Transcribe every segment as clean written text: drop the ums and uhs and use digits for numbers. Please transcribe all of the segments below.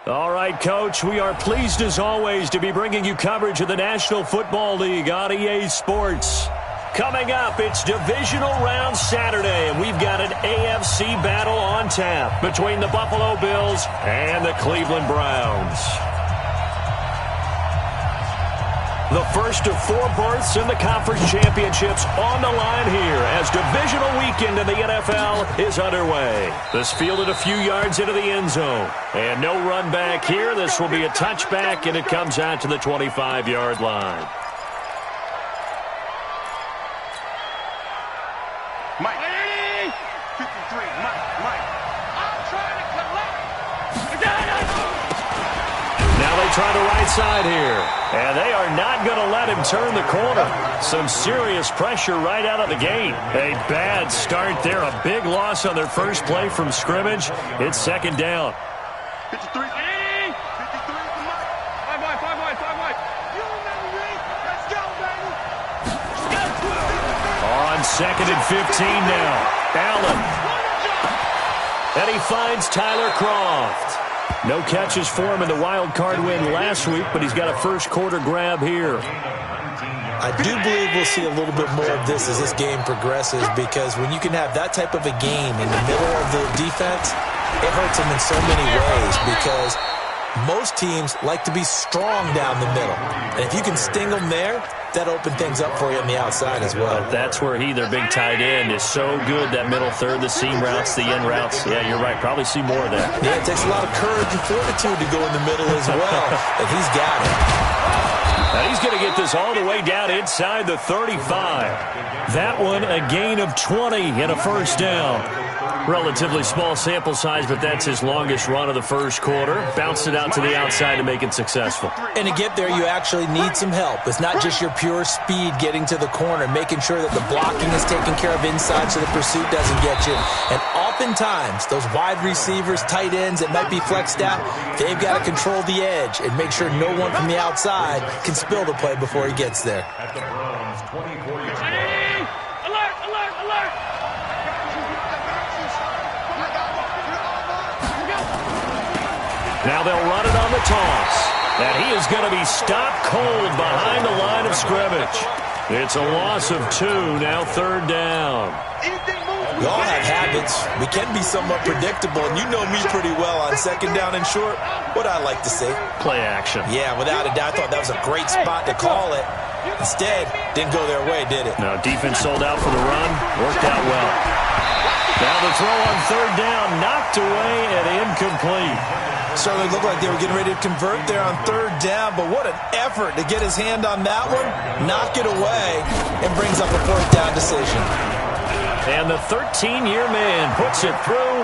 All right, Coach, we are pleased as always to be bringing you coverage of the National Football League on EA Sports. Coming up, it's Divisional Round Saturday, and we've got an AFC battle on tap between the Buffalo Bills and the Cleveland Browns. The first of 4 berths in the conference championships on the line here as divisional weekend in the NFL is underway. This fielded a few yards into the end zone. And no run back here. This will be a touchback, and it comes out to the 25-yard line. Mike. 53, Mike. I'm trying to collect. Now they try the right side here. And they are not going to let him turn the corner. Some serious pressure right out of the gate. A bad start there. A big loss on their first play from scrimmage. It's second down. 53. 53 for Mike. 5 wide. You remember me? Let's go, baby. On second and 15 now. Allen. And he finds Tyler Croft. No catches for him in the wild card win last week, but he's got a first quarter grab here. I do believe we'll see a little bit more of this as this game progresses, because when you can have that type of a game in the middle of the defense, it hurts them in so many ways, because most teams like to be strong down the middle. And if you can sting them there, that opens things up for you on the outside as well. But that's where their big tight end, is so good, that middle third, the seam routes, the in routes. Yeah, you're right. Probably see more of that. Yeah, it takes a lot of courage and fortitude to go in the middle as well, and he's got it. And he's going to get this all the way down inside the 35. That one, a gain of 20 and a first down. Relatively small sample size, but that's his longest run of the first quarter. Bounced it out to the outside to make it successful. And to get there, you actually need some help. It's not just your pure speed getting to the corner, making sure that the blocking is taken care of inside so the pursuit doesn't get you. And oftentimes, those wide receivers, tight ends that might be flexed out, they've got to control the edge and make sure no one from the outside can spill the play before he gets there. At the Browns, 24 Alert! Now they'll run it on the toss. And he is going to be stopped cold behind the line of scrimmage. It's a loss of 2, now third down. We all have habits. We can be somewhat predictable, and you know me pretty well on second down and short. What I like to say? Play action. Yeah, without a doubt. I thought that was a great spot to call it. Instead, didn't go their way, did it? No, defense sold out for the run. Worked out well. Now the throw on third down, knocked away and incomplete. Certainly looked like they were getting ready to convert there on third down, but what an effort to get his hand on that one, knock it away, and brings up a fourth down decision. And the 13-year man puts it through.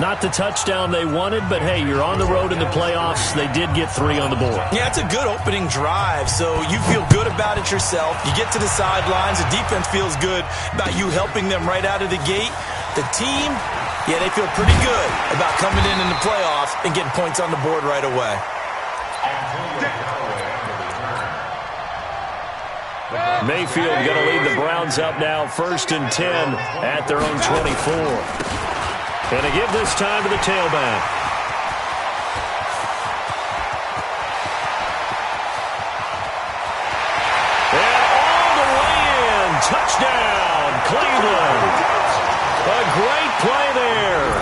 Not the touchdown they wanted, but hey, you're on the road in the playoffs. They did get 3 on the board. Yeah, it's a good opening drive, so you feel good about it yourself. You get to the sidelines. The defense feels good about you helping them right out of the gate. The team, yeah, they feel pretty good about coming in the playoffs and getting points on the board right away. Mayfield going to lead the Browns up now, 1st and 10 at their own 24. And to give this time to the tailback. And all the way in. Touchdown, Cleveland. A great play there.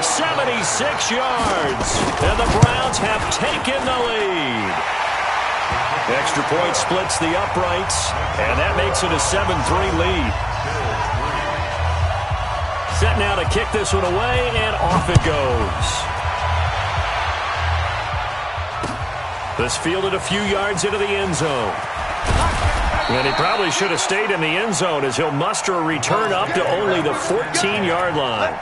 76 yards. And the Browns have taken the lead. Extra point splits the uprights, and that makes it a 7-3 lead. Set now to kick this one away, and off it goes. This fielded a few yards into the end zone. And he probably should have stayed in the end zone as he'll muster a return up to only the 14-yard line.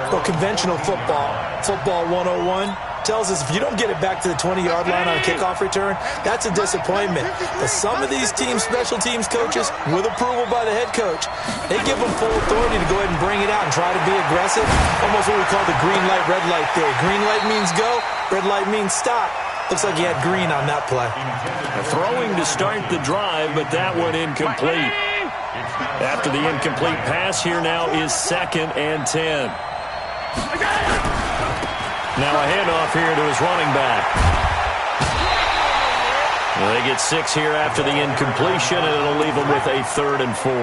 Well, conventional football 101, tells us if you don't get it back to the 20-yard line on a kickoff return, that's a disappointment. But some of these teams, special teams coaches, with approval by the head coach, they give them full authority to go ahead and bring it out and try to be aggressive. Almost what we call the green light, red light theory. Green light means go, red light means stop. Looks like he had green on that play. Throwing to start the drive, but that one incomplete. After the incomplete pass, here now is 2nd and 10. Now a handoff here to his running back. Well, they get 6 here after the incompletion, and it'll leave them with a 3rd and 4.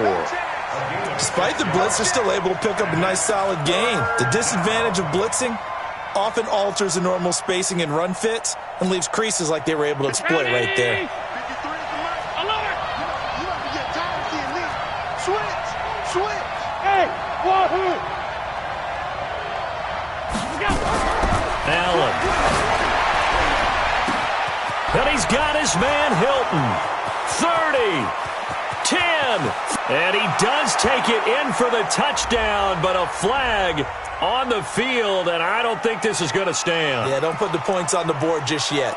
Despite the blitz, they're still able to pick up a nice, solid gain. The disadvantage of blitzing often alters the normal spacing and run fits and leaves creases like they were able to exploit right there. Allen. And he's got his man Hilton. 30. 10. And he does take it in for the touchdown, but a flag on the field, and I don't think this is going to stand. Yeah, don't put the points on the board just yet.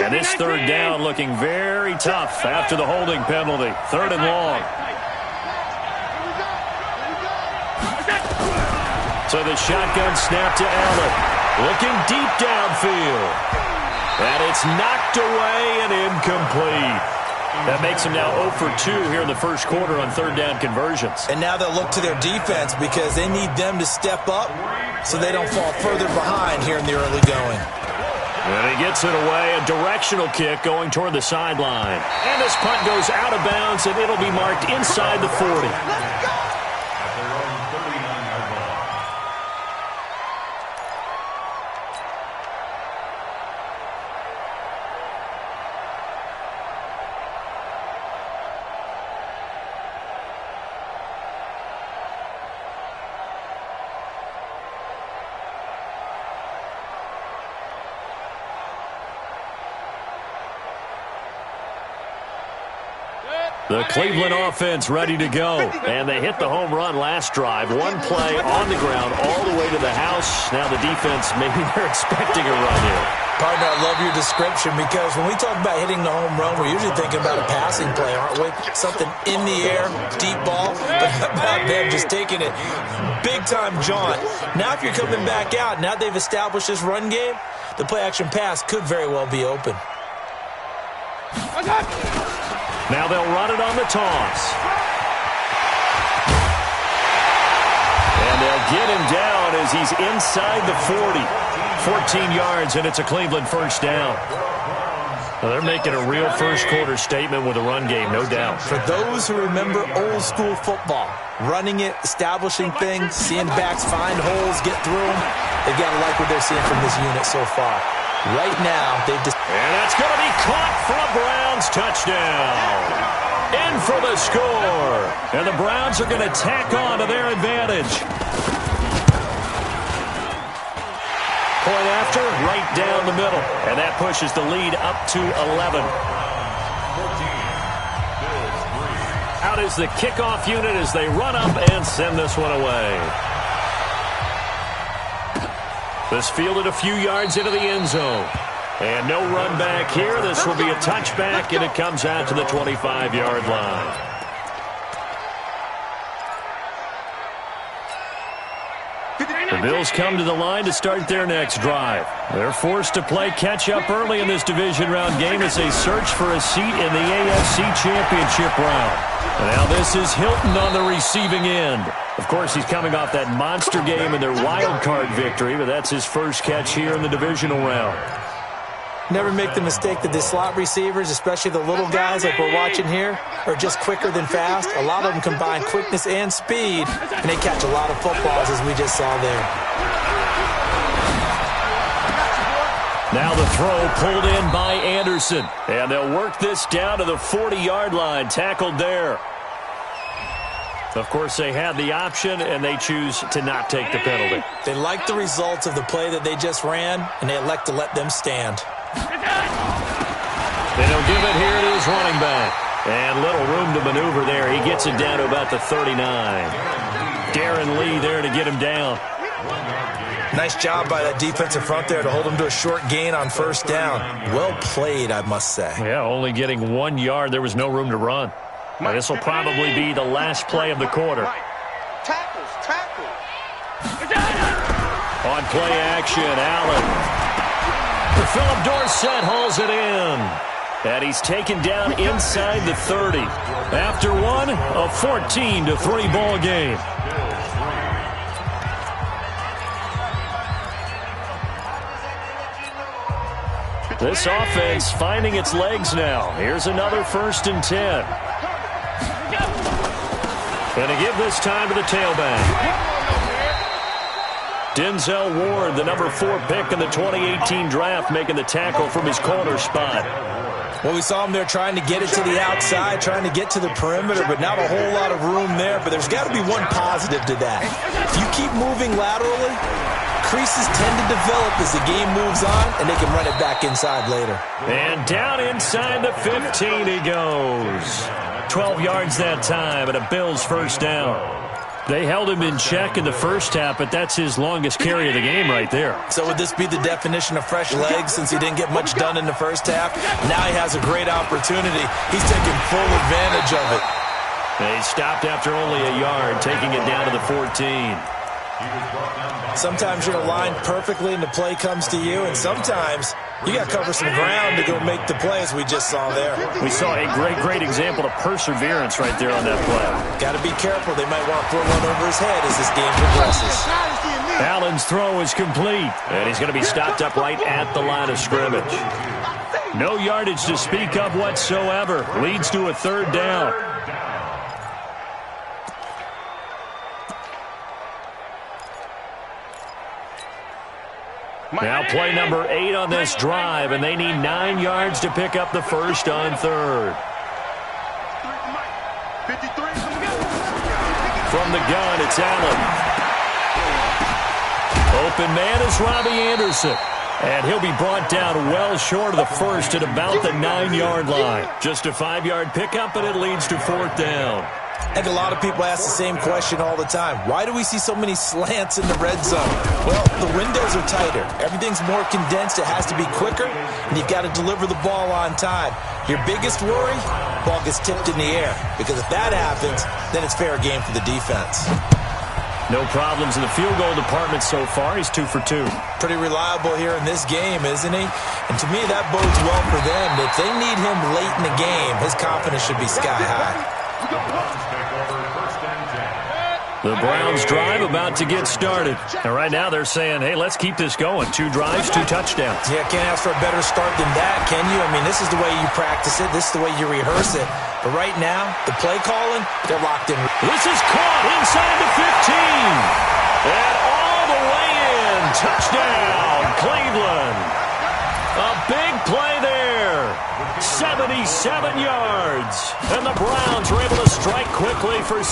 And this 3rd down looking very tough after the holding penalty. 3rd and long. So the shotgun snap to Allen. Looking deep downfield. And it's knocked away and incomplete. That makes him now 0 for 2 here in the first quarter on 3rd down conversions. And now they'll look to their defense because they need them to step up so they don't fall further behind here in the early going. And he gets it away, a directional kick going toward the sideline. And this punt goes out of bounds, and it'll be marked inside the 40. The Cleveland offense ready to go. And they hit the home run last drive. One play on the ground all the way to the house. Now the defense, maybe they're expecting a run here. Partner, I love your description because when we talk about hitting the home run, we're usually thinking about a passing play, aren't we? Something in the air, deep ball. But how about them just taking it big-time jaunt? Now if you're coming back out, now they've established this run game, the play-action pass could very well be open. Now they'll run it on the toss. And they'll get him down as he's inside the 40. 14 yards, and it's a Cleveland first down. Well, they're making a real first-quarter statement with a run game, no doubt. For those who remember old-school football, running it, establishing things, seeing backs find holes, get through them, they've got to like what they're seeing from this unit so far. Right now, they've just... And that's going to be caught for a Browns touchdown. In for the score. And the Browns are going to tack on to their advantage. Point after, right down the middle. And that pushes the lead up to 11. Out is the kickoff unit as they run up and send this one away. This fielded a few yards into the end zone. And no run back here. This will be a touchback, and it comes out to the 25-yard line. The Bills come to the line to start their next drive. They're forced to play catch-up early in this division round game as they search for a seat in the AFC Championship round. And now this is Hilton on the receiving end. Of course, he's coming off that monster game in their wild card victory, but that's his first catch here in the divisional round. Never make the mistake that the slot receivers, especially the little guys like we're watching here, are just quicker than fast. A lot of them combine quickness and speed, and they catch a lot of footballs, as we just saw there. Now the throw pulled in by Anderson. And they'll work this down to the 40-yard line, tackled there. Of course, they had the option, and they choose to not take the penalty. They like the results of the play that they just ran, and they elect to let them stand. And he'll give it here to his running back. And little room to maneuver there. He gets it down to about the 39. Darren Lee there to get him down. Nice job by that defensive front there to hold him to a short gain on first down. Well played, I must say. Yeah, only getting 1 yard. There was no room to run. Now, this will probably be the last play of the quarter. Tackles. On play action, Allen. Philip Dorsett hauls it in. And he's taken down inside the 30. After one, a 14-3 ball game. This offense finding its legs now. Here's another 1st and 10. And to give this time to the tailback. Denzel Ward, the number 4 pick in the 2018 draft, making the tackle from his corner spot. Well, we saw him there trying to get it to the outside, trying to get to the perimeter, but not a whole lot of room there. But there's got to be one positive to that. If you keep moving laterally, creases tend to develop as the game moves on, and they can run it back inside later. And down inside the 15 he goes. 12 yards that time, and a Bills 1st down. They held him in check in the first half, but that's his longest carry of the game right there. So would this be the definition of fresh legs since he didn't get much done in the first half? Now he has a great opportunity. He's taking full advantage of it. They stopped after only a yard, taking it down to the 14. Sometimes you're aligned perfectly and the play comes to you, and sometimes you got to cover some ground to go make the play, as we just saw there. We saw a great example of perseverance right there on that play. Got to be careful. They might want to throw one over his head as this game progresses. Allen's throw is complete, and he's going to be stopped up right at the line of scrimmage. No yardage to speak of whatsoever. Leads to a 3rd down. Now play number 8 on this drive, and they need 9 yards to pick up the 1st on 3rd. From the gun, it's Allen. Open man is Robbie Anderson. And he'll be brought down well short of the 1st at about the 9-yard line. Just a 5-yard pickup, and it leads to 4th down. I think a lot of people ask the same question all the time. Why do we see so many slants in the red zone? Well, the windows are tighter. Everything's more condensed. It has to be quicker, and you've got to deliver the ball on time. Your biggest worry, ball gets tipped in the air, because if that happens, then it's fair game for the defense. No problems in the field goal department so far. He's 2 for 2. Pretty reliable here in this game, isn't he? And to me, that bodes well for them. If they need him late in the game, his confidence should be sky high. The Browns drive about to get started. And right now they're saying, hey, let's keep this going. 2 drives, 2 touchdowns. Yeah, can't ask for a better start than that, can you? I mean, this is the way you practice it. This is the way you rehearse it. But right now, the play calling, they're locked in. This is caught inside the 15. And all the way in. Touchdown, Cleveland. A big play there. 77 yards. And the Browns were able to strike quickly for 6.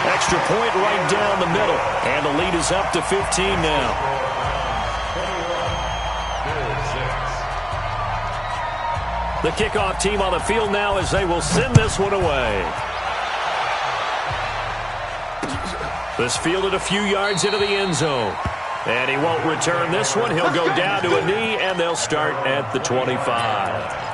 Extra point right down the middle. And the lead is up to 15 now. The kickoff team on the field now as they will send this one away. This fielded a few yards into the end zone. And he won't return this one. He'll go down to a knee, and they'll start at the 25.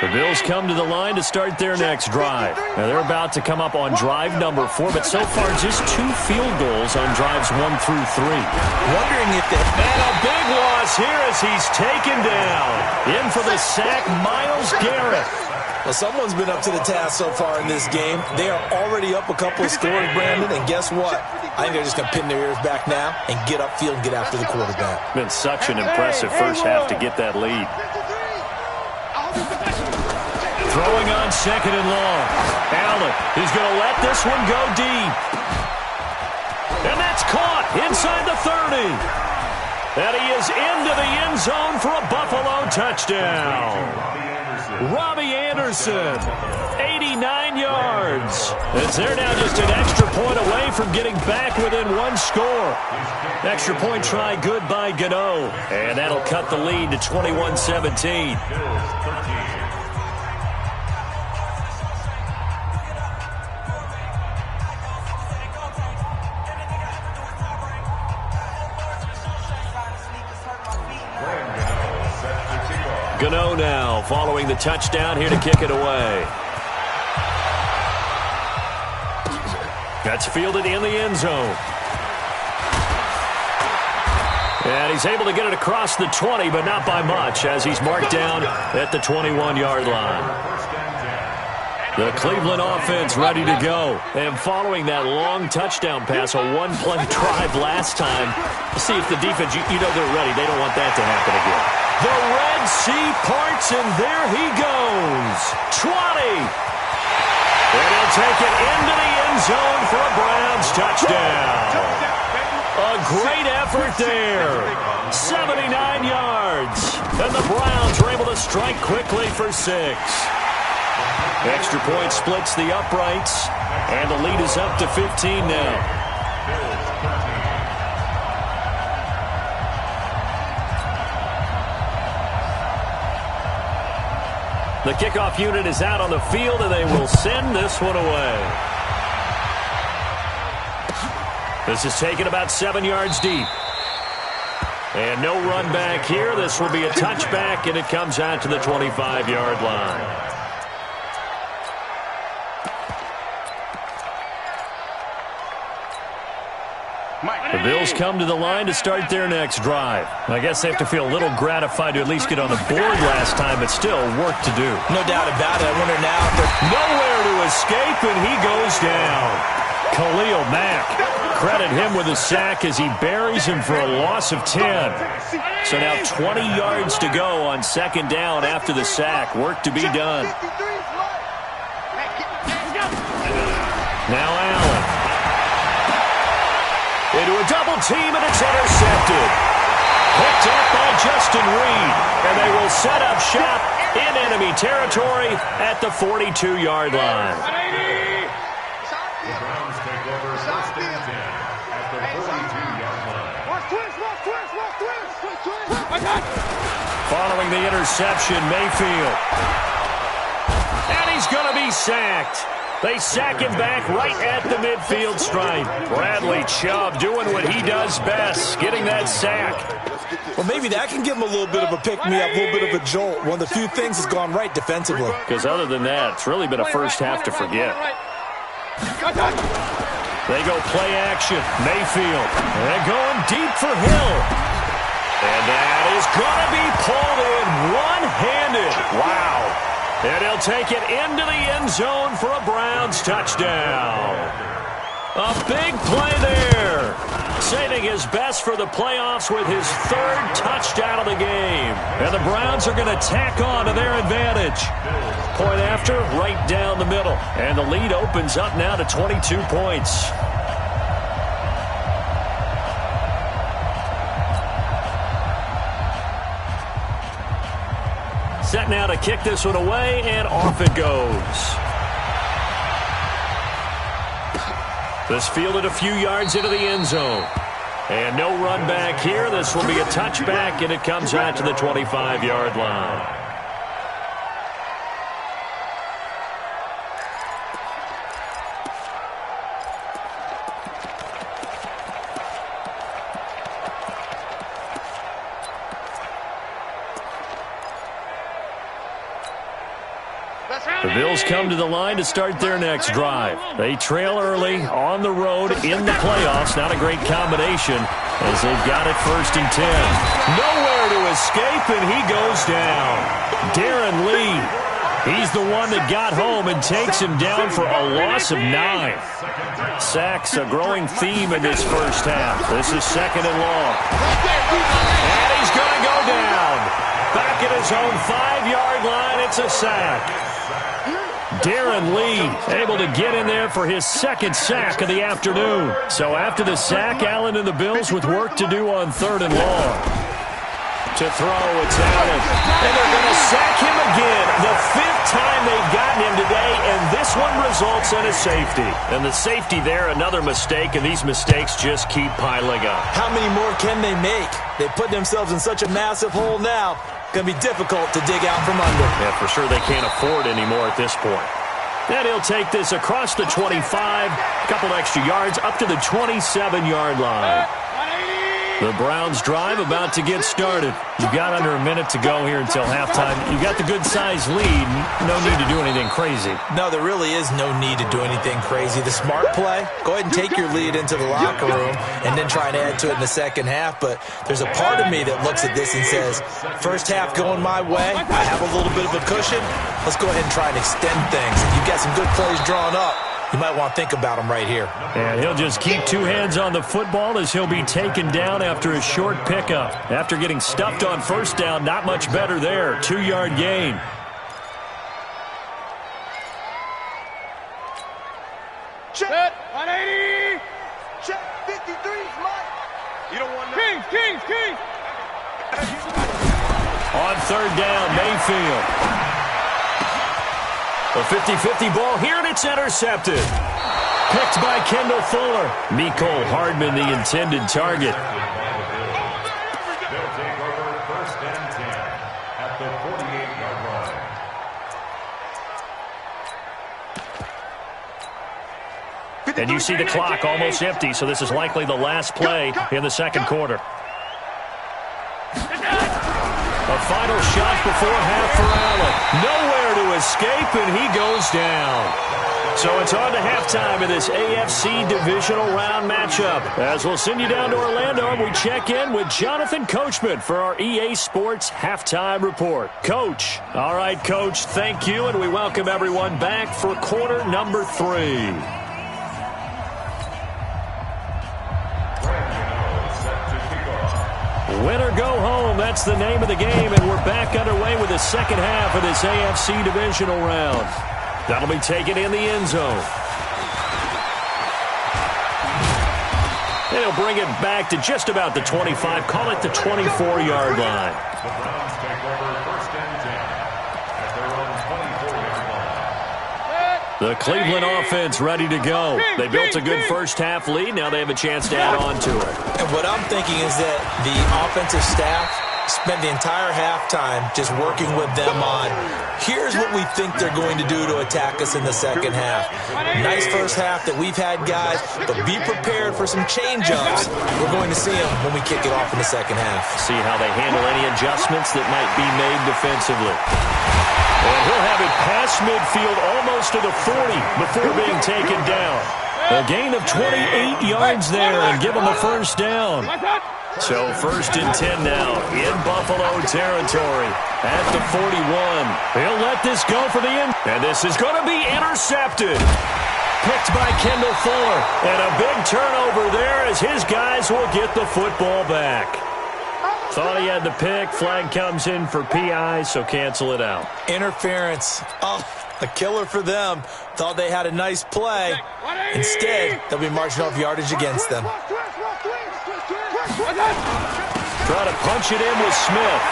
The Bills come to the line to start their next drive. Now, they're about to come up on drive number 4, but so far just 2 field goals on drives 1 through 3. Wondering if they... And a big loss here as he's taken down. In for the sack, Myles Garrett. Well, someone's been up to the task so far in this game. They are already up a couple of scores, Brandon, and guess what? I think they're just going to pin their ears back now and get upfield and get after the quarterback. Been such an impressive first half to get that lead. Throwing on 2nd and long. Allen is going to let this one go deep. And that's caught inside the 30. And he is into the end zone for a Buffalo touchdown. Robbie Anderson, 89 yards. As they're now just an extra point away from getting back within 1 score. Extra point try good by Gano. And that'll cut the lead to 21-17. Gano now following the touchdown here to kick it away. That's fielded in the end zone. And he's able to get it across the 20, but not by much, as he's marked down at the 21-yard line. The Cleveland offense ready to go. And following that long touchdown pass, a one-play drive last time, see if the defense, you know they're ready. They don't want that to happen again. The Red Sea parts, and there he goes. 20. And he'll take it into the end zone for a Browns touchdown. A great effort there. 79 yards. And the Browns are able to strike quickly for 6. Extra point splits the uprights, and the lead is up to 15 now. The kickoff unit is out on the field, and they will send this one away. This is taken about 7 yards deep. And no run back here. This will be a touchback, and it comes out to the 25-yard line. The Bills come to the line to start their next drive. I guess they have to feel a little gratified to at least get on the board last time, but still work to do. No doubt about it. I wonder now if they're nowhere to escape, and he goes down. Khalil Mack, credit him with a sack as he buries him for a loss of 10. So now 20 yards to go on second down after the sack. Work to be done. Now Allen. Into a double team, and it's intercepted. Picked up by Justin Reed, and they will set up shop in enemy territory at the 42-yard line. The Browns take over first and 10 at the 42-yard line. Following the interception, Mayfield. And he's going to be sacked. They sack him back right at the midfield stripe. Bradley Chubb doing what he does best, getting that sack. Well, maybe that can give him a little bit of a pick-me-up, a little bit of a jolt. One of the few things has gone right defensively. Because other than that, it's really been a first half to forget. They go play action. Mayfield. And going deep for Hill. And that is going to be pulled in one-handed. Wow. And he'll take it into the end zone for a Browns touchdown. A big play there. Saving his best for the playoffs with his third touchdown of the game. And the Browns are going to tack on to their advantage. Point after, right down the middle. And the lead opens up now to 22 points. Set now to kick this one away, and off it goes. This fielded a few yards into the end zone. And no run back here. This will be a touchback, and it comes out to the 25-yard line. The Bills come to the line to start their next drive. They trail early on the road in the playoffs. Not a great combination as they've got it first and 10. Nowhere to escape, and he goes down. Darren Lee, he's the one that got home and takes him down for a loss of 9. Sacks a growing theme in this first half. This is second and long. And he's going to go down. Back at his own 5-yard line, it's a sack. Darren Lee able to get in there for his second sack of the afternoon. So after the sack, Allen and the Bills with work to do on third and long. To throw, it's Allen. And they're going to sack him again. The 5th time they've gotten him today, and this one results in a safety. And the safety there, another mistake, and these mistakes just keep piling up. How many more can they make? They put themselves in such a massive hole now. Going to be difficult to dig out from under. Yeah, for sure they can't afford anymore at this point. And he'll take this across the 25, a couple extra yards, up to the 27-yard line. The Browns drive about to get started. You've got under a minute to go here until halftime. You've got the good-sized lead. No need to do anything crazy. No, there really is no need to do anything crazy. The smart play, go ahead and take your lead into the locker room and then try and add to it in the second half. But there's a part of me that looks at this and says, first half going my way, I have a little bit of a cushion. Let's go ahead and try and extend things. If you've got some good plays drawn up, you might want to think about them right here. And he'll just keep two hands on the football as he'll be taken down after a short pickup. After getting stuffed on first down, not much better there. 2-yard gain. Check 180. Check 53, Mike. You don't want no. Kings. On third down, Mayfield. A 50-50 ball here, and it's intercepted. Picked by Kendall Fuller. Mecole Hardman, the intended target. They'll take over first and 10 at the 48-yard line. And you see the clock almost empty, so this is likely the last play in the second quarter. A final shot before half for Allen. Nowhere to escape, and he goes down. So it's on to halftime in this AFC divisional round matchup. As we'll send you down to Orlando, and we check in with Jonathan Coachman for our EA Sports Halftime Report. Coach. All right, Coach, thank you, and we welcome everyone back for quarter number 3. Win or go home, that's the name of the game, and we're back underway with the second half of this AFC divisional round. That'll be taken in the end zone. And he'll bring it back to just about the 25, call it the 24-yard line. The Browns take over first and 10 at their own 24-yard line. The Cleveland offense ready to go. They built a good first half lead. Now they have a chance to add on to it. And what I'm thinking is that the offensive staff spent the entire halftime just working with them on, here's what we think they're going to do to attack us in the second half. Nice first half that we've had, guys, but be prepared for some change-ups. We're going to see them when we kick it off in the second half. See how they handle any adjustments that might be made defensively. And he'll have it past midfield almost to the 40 before being taken down. A gain of 28 yards there and give him a first down. So first and 10 now in Buffalo territory at the 41. He'll let this go for the end. And this is going to be intercepted. Picked by Kendall Fuller. And a big turnover there as his guys will get the football back. Thought he had the pick. Flag comes in for PI, so cancel it out. Interference. Oh, a killer for them. Thought they had a nice play. Instead, they'll be marching off yardage against them. Trying to punch it in with Smith.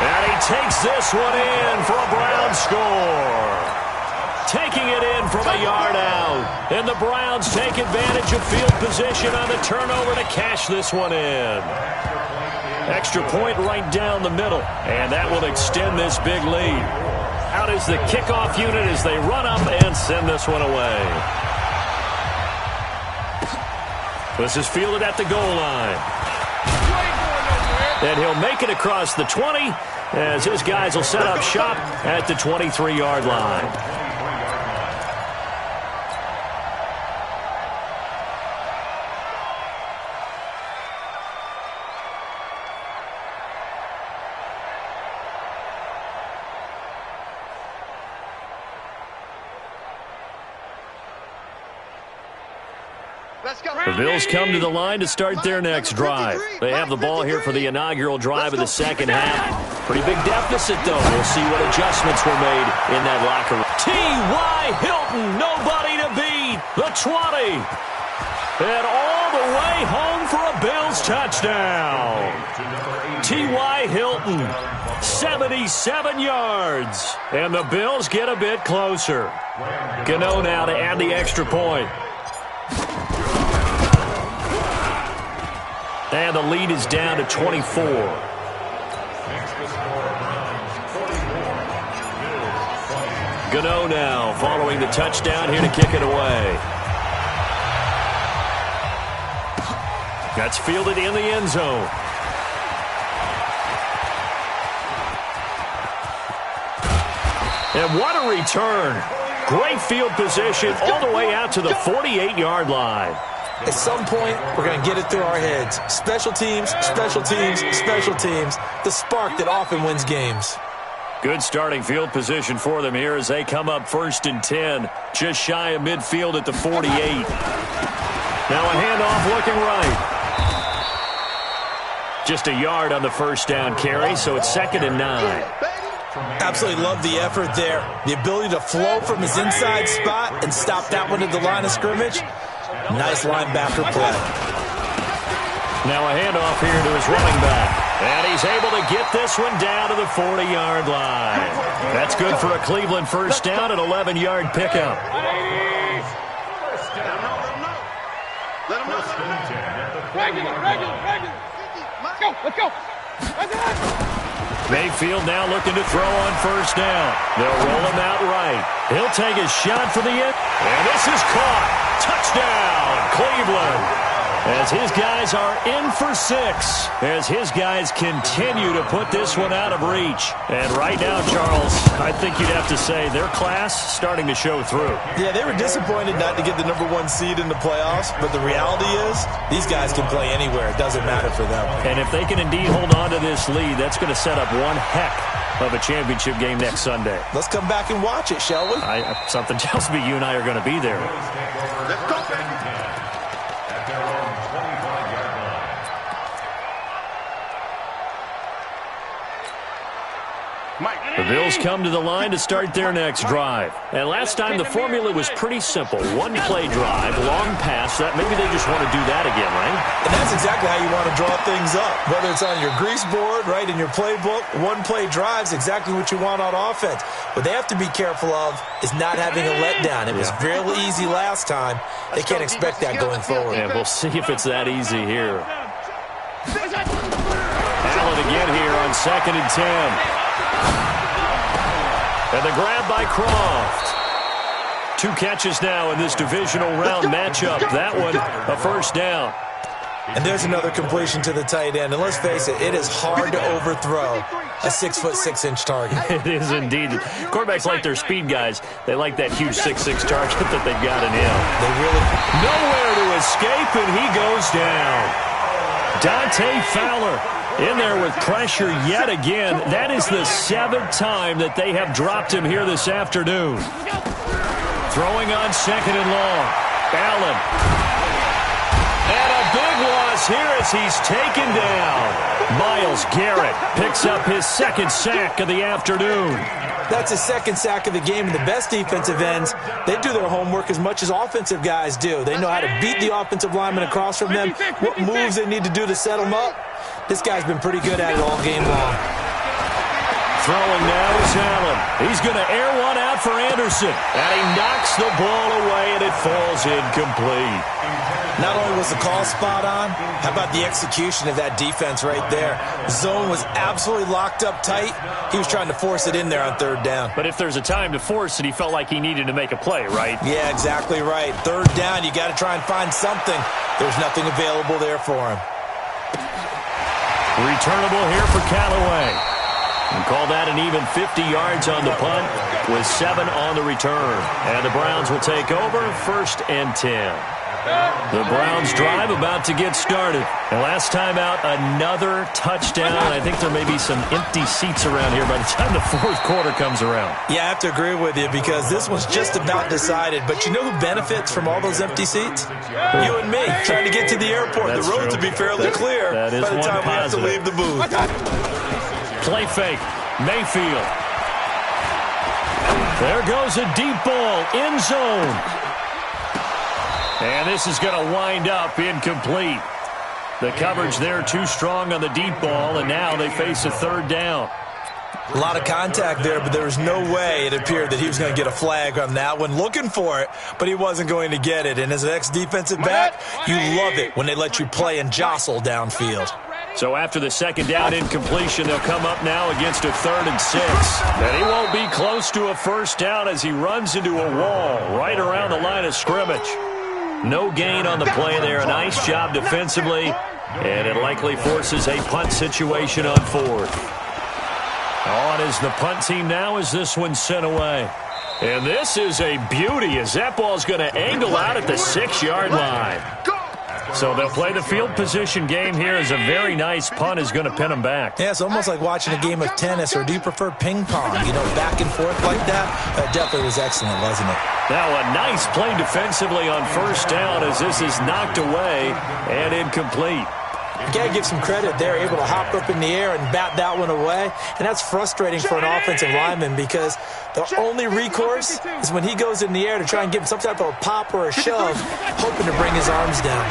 And he takes this one in for a Browns score. Taking it in from a yard out. And the Browns take advantage of field position on the turnover to cash this one in. Extra point right down the middle. And that will extend this big lead. Out is the kickoff unit as they run up and send this one away. This is fielded at the goal line. And he'll make it across the 20 as his guys will set up shop at the 23-yard line. The Bills come to the line to start their next drive. They have the ball here for the inaugural drive of the second half. Pretty big deficit, though. We'll see what adjustments were made in that locker room. T.Y. Hilton, nobody to beat. The 20. And all the way home for a Bills touchdown. T.Y. Hilton, 77 yards. And the Bills get a bit closer. Gano now to add the extra point. And the lead is down to 24. Gano now following the touchdown here to kick it away. That's fielded in the end zone. And what a return. Great field position all the way out to the 48-yard line. At some point, we're going to get it through our heads. Special teams, special teams, special teams. The spark that often wins games. Good starting field position for them here as they come up 1st and 10. Just shy of midfield at the 48. Now a handoff looking right. Just a yard on the first down carry, so it's 2nd and 9. Absolutely love the effort there. The ability to flow from his inside spot and stop that one at the line of scrimmage. Nice linebacker play. Now a handoff here to his running back. And he's able to get this one down to the 40-yard line. That's good for a Cleveland first down, an 11-yard pickup. Let him know. Regular. Let's go. Mayfield now looking to throw on first down. They'll roll him out right. He'll take a shot for the end. And this is caught. Touchdown, Cleveland. As his guys are in for 6. As his guys continue to put this one out of reach. And right now, Charles, I think you'd have to say their class starting to show through. Yeah, they were disappointed not to get the #1 seed in the playoffs. But the reality is, these guys can play anywhere. It doesn't matter for them. And if they can indeed hold on to this lead, that's going to set up one heck of a championship game next Sunday. Let's come back and watch it, shall we? Something tells me you and I are going to be there. Let's go. The Bills come to the line to start their next drive. And last time the formula was pretty simple. One-play drive, long pass. That maybe they just want to do that again, right? And that's exactly how you want to draw things up. Whether it's on your grease board, right, in your playbook, one-play drive's exactly what you want on offense. What they have to be careful of is not having a letdown. It was real easy last time. They can't expect that going forward. And we'll see if it's that easy here. Allen again here on 2nd and 10. And the grab by Croft. 2 catches now in this divisional round matchup. That one, a first down. And there's another completion to the tight end. And let's face it, it is hard to overthrow a 6'6" target. It is indeed. Quarterbacks like their speed guys. They like that huge 6'6" target that they've got in him. They really... Nowhere to escape, and he goes down. Dante Fowler in there with pressure yet again. That is the 7th time that they have dropped him here this afternoon. Throwing on 2nd and long. Allen. And a big loss here as he's taken down. Myles Garrett picks up his 2nd sack of the afternoon. That's his 2nd sack of the game, and the best defensive ends, they do their homework as much as offensive guys do. They know how to beat the offensive lineman across from them, what moves they need to do to set them up. This guy's been pretty good at it all game long. Throwing now is Allen. He's going to air one out for Anderson. And he knocks the ball away, and it falls incomplete. Not only was the call spot on, how about the execution of that defense right there? The zone was absolutely locked up tight. He was trying to force it in there on 3rd down. But if there's a time to force it, he felt like he needed to make a play, right? Yeah, exactly right. 3rd down, you got to try and find something. There's nothing available there for him. Returnable here for Callaway. And call that an even 50 yards on the punt with 7 on the return. And the Browns will take over 1st and 10. The Browns drive about to get started. And last time out, another touchdown. I think there may be some empty seats around here by the time the 4th quarter comes around. Yeah, I have to agree with you because this one's just about decided. But you know who benefits from all those empty seats? You and me, trying to get to the airport. That's the roads true. will be fairly clear by the time we have to positive. leave the booth. Play fake. Mayfield. There goes a deep ball. End zone. And this is going to wind up incomplete. The coverage there too strong on the deep ball, and now they face a 3rd down. A lot of contact there, but there was no way it appeared that he was going to get a flag on that one. Looking for it, but he wasn't going to get it. And as an ex-defensive back, you love it when they let you play and jostle downfield. So after the 2nd down incompletion, they'll come up now against a 3rd and 6. And he won't be close to a first down as he runs into a wall right around the line of scrimmage. No gain on the play there. A nice job defensively. And it likely forces a punt situation on fourth. On is the punt team now as this one's sent away. And this is a beauty as that ball's going to angle out at the 6-yard line. So they'll play the field position game here as a very nice punt is going to pin them back. Yeah, it's almost like watching a game of tennis, or do you prefer ping pong? You know, back and forth like that? That definitely was excellent, wasn't it? Now a nice play defensively on first down as this is knocked away and incomplete. You got to give some credit. They're able to hop up in the air and bat that one away. And that's frustrating for an offensive lineman because the only recourse is when he goes in the air to try and give some type of a pop or a shove, hoping to bring his arms down.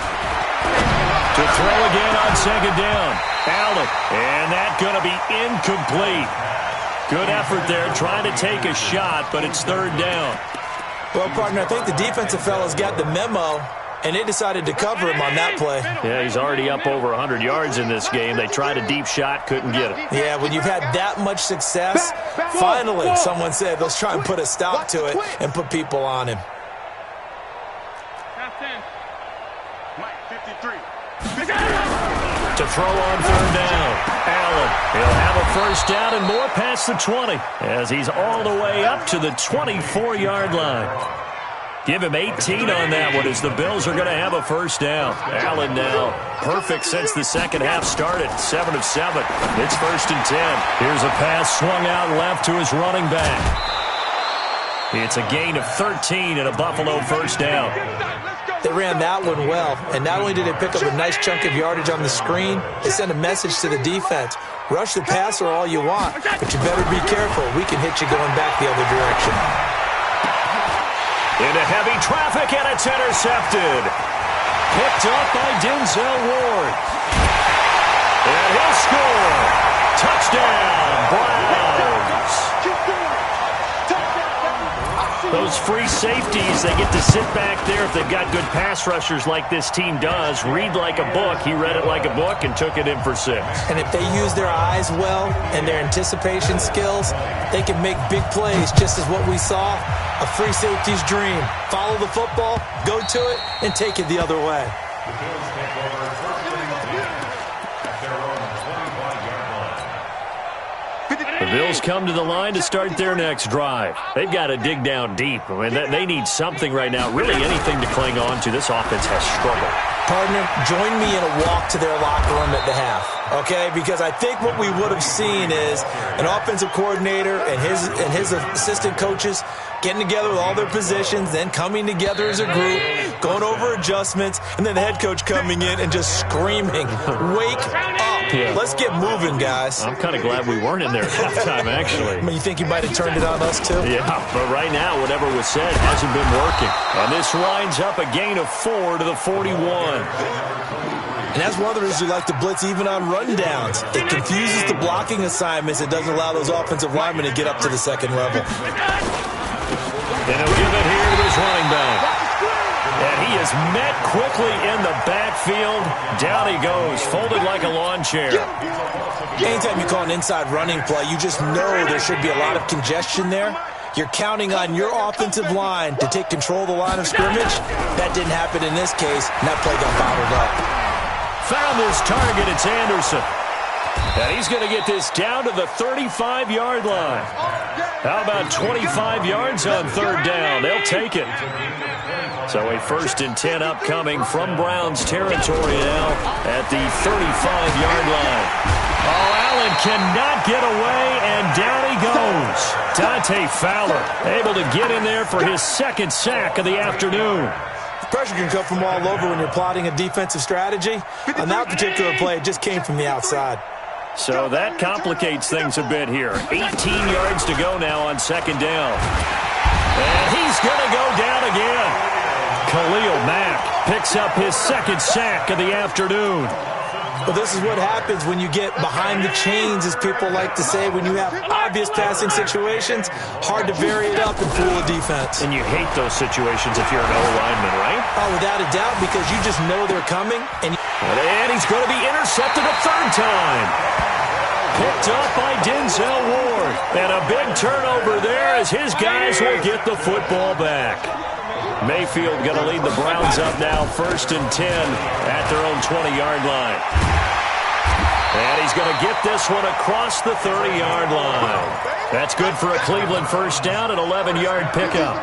To throw again on second down. Allen. And that's going to be incomplete. Good effort there trying to take a shot, but it's third down. Well, partner, I think the defensive fellas got the memo, and they decided to cover him on that play. Yeah, he's already up over 100 yards in this game. They tried a deep shot, couldn't get it. Yeah, when you've had that much success, finally someone said, let's try and put a stop to it and put people on him. To throw on third down. Allen. He'll have a first down and more past the 20 as he's all the way up to the 24-yard line. Give him 18 on that one as the Bills are going to have a first down. Allen now perfect since the second half started. 7 of 7. It's first and 10. Here's a pass swung out left to his running back. It's a gain of 13 and a Buffalo first down. They ran that one well, and not only did they pick up a nice chunk of yardage on the screen, they sent a message to the defense. Rush the passer all you want, but you better be careful. We can hit you going back the other direction. Into heavy traffic, and it's intercepted. Picked up by Denzel Ward. And he'll score. Touchdown, Browns. Those free safeties, they get to sit back there if they've got good pass rushers like this team does. Read like a book. He read it like a book and took it in for 6. And if they use their eyes well and their anticipation skills, they can make big plays, just as what we saw, a free safety's dream. Follow the football, go to it, and take it the other way. The Bills come to the line to start their next drive. They've got to dig down deep. I mean, they need something right now, really anything to cling on to. This offense has struggled. Partner, join me in a walk to their locker room at the half, okay? Because I think what we would have seen is an offensive coordinator and his assistant coaches getting together with all their positions, then coming together as a group, going over adjustments, and then the head coach coming in and just screaming, wake up. Yeah. Let's get moving, guys. I'm kind of glad we weren't in there at halftime, actually. I mean, you think you might have turned it on us, too? Yeah, but right now, whatever was said hasn't been working. And this lines up a gain of 4 to the 41. And that's one of the reasons we like to blitz even on rundowns. It confuses the blocking assignments. It doesn't allow those offensive linemen to get up to the second level. And he'll give it here to his running back. And he is met quickly in the backfield. Down he goes, folded like a lawn chair. Anytime you call an inside running play, you just know there should be a lot of congestion there. You're counting on your offensive line to take control of the line of scrimmage. That didn't happen in this case, and that play got bottled up. Found his target, it's Anderson. And he's going to get this down to the 35-yard line. How about 25 yards on third down? They'll take it. So a first and 10 upcoming from Browns territory now at the 35-yard line. Oh, Allen cannot get away, and down he goes. Dante Fowler able to get in there for his second sack of the afternoon. Pressure can come from all over when you're plotting a defensive strategy. On that particular play, it just came from the outside. So that complicates things a bit here. 18 yards to go now on second down. And he's going to go down again. Khalil Mack picks up his second sack of the afternoon. Well, this is what happens when you get behind the chains, as people like to say. When you have obvious passing situations, hard to vary it up and fool a defense. And you hate those situations if you're an O-lineman, right? Oh, without a doubt, because you just know they're coming. And he's going to be intercepted a third time. Picked up by Denzel Ward. And a big turnover there as his guys will get the football back. Mayfield going to lead the Browns up now, 1st and 10 at their own 20-yard line. And he's going to get this one across the 30-yard line. That's good for a Cleveland first down, an 11-yard pickup.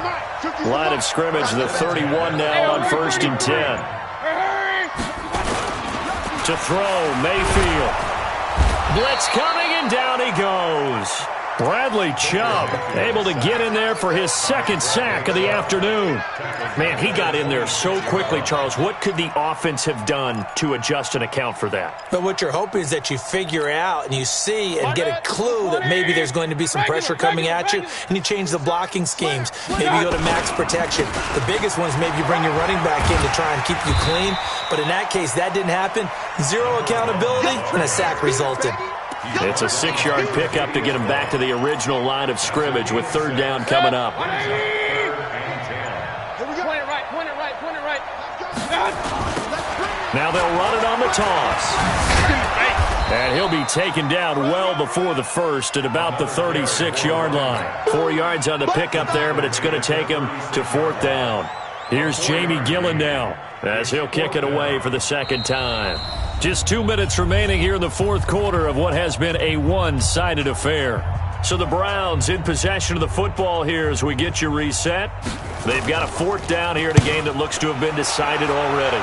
Line of scrimmage, the 31 now on 1st and 10. To throw, Mayfield. Blitz coming, and down he goes. Bradley Chubb able to get in there for his 2nd sack of the afternoon. Man, he got in there so quickly, Charles. What could the offense have done to adjust and account for that? But what you're hoping is that you figure out and you see and get a clue that maybe there's going to be some pressure coming at you, and you change the blocking schemes. Maybe you go to max protection. The biggest one is maybe you bring your running back in to try and keep you clean. But in that case, that didn't happen. Zero accountability, and a sack resulted. It's a 6-yard pickup to get him back to the original line of scrimmage with 3rd down coming up. Point it right. Now they'll run it on the toss. And he'll be taken down well before the 1st at about the 36-yard line. 4 yards on the pickup there, but it's going to take him to 4th down. Here's Jamie Gillen now as he'll kick it away for the 2nd time. Just 2 minutes remaining here in the 4th quarter of what has been a one-sided affair. So the Browns in possession of the football here as we get you reset. They've got a 4th down here in a game that looks to have been decided already.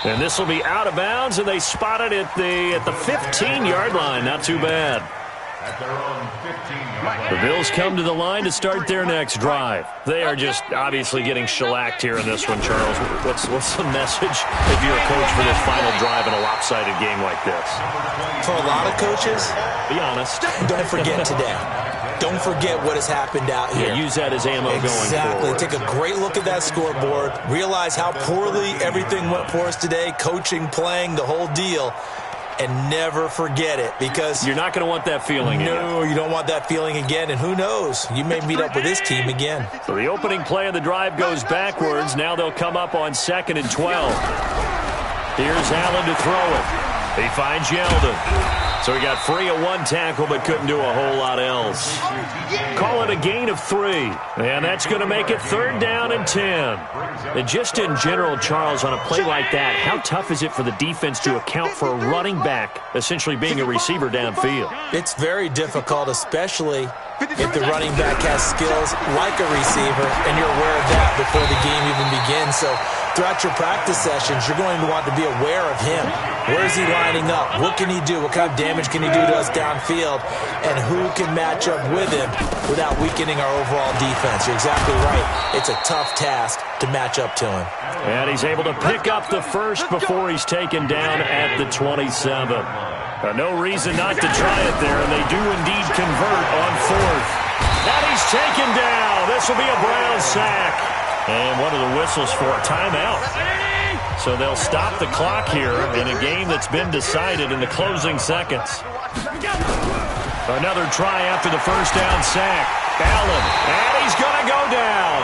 And this will be out of bounds, and they spot it at the 15-yard line. Not too bad. At their own 15-yard The Bills come to the line to start their next drive. They are just obviously getting shellacked here in this one, Charles. What's the message if you're a coach for this final drive in a lopsided game like this? For a lot of coaches, Be honest. don't forget today. Don't forget what has happened out here. Yeah, use that as ammo going Exactly. forward. Take a great look at that scoreboard. Realize how poorly everything went for us today. Coaching, playing, the whole deal. And never forget it, because You're not going to want that feeling again. no, you don't want that feeling again. And who knows? You may meet up with this team again. So the opening play of the drive goes backwards. Now they'll come up on 2nd and 12. Here's Allen to throw it. He finds Yeldon. So he got free of 1 tackle but couldn't do a whole lot else. Call it a gain of 3. And that's going to make it 3rd down and 10. And just in general, Charles, on a play like that, how tough is it for the defense to account for a running back essentially being a receiver downfield? It's very difficult, especially if the running back has skills like a receiver, and you're aware of that before the game even begins. So throughout your practice sessions, you're going to want to be aware of him. Where is he lining up? What can he do? What kind of damage can he do to us downfield? And who can match up with him without weakening our overall defense? You're exactly right. It's a tough task to match up to him. And he's able to pick up the first before he's taken down at the 27. No reason not to try it there, and they do indeed convert on 4th. And he's taken down. This will be a Brown sack. And one of the whistles for a timeout. So they'll stop the clock here in a game that's been decided in the closing seconds. Another try after the first down sack. Allen, and he's going to go down.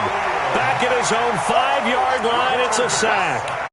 Back at his own 5-yard line, it's a sack.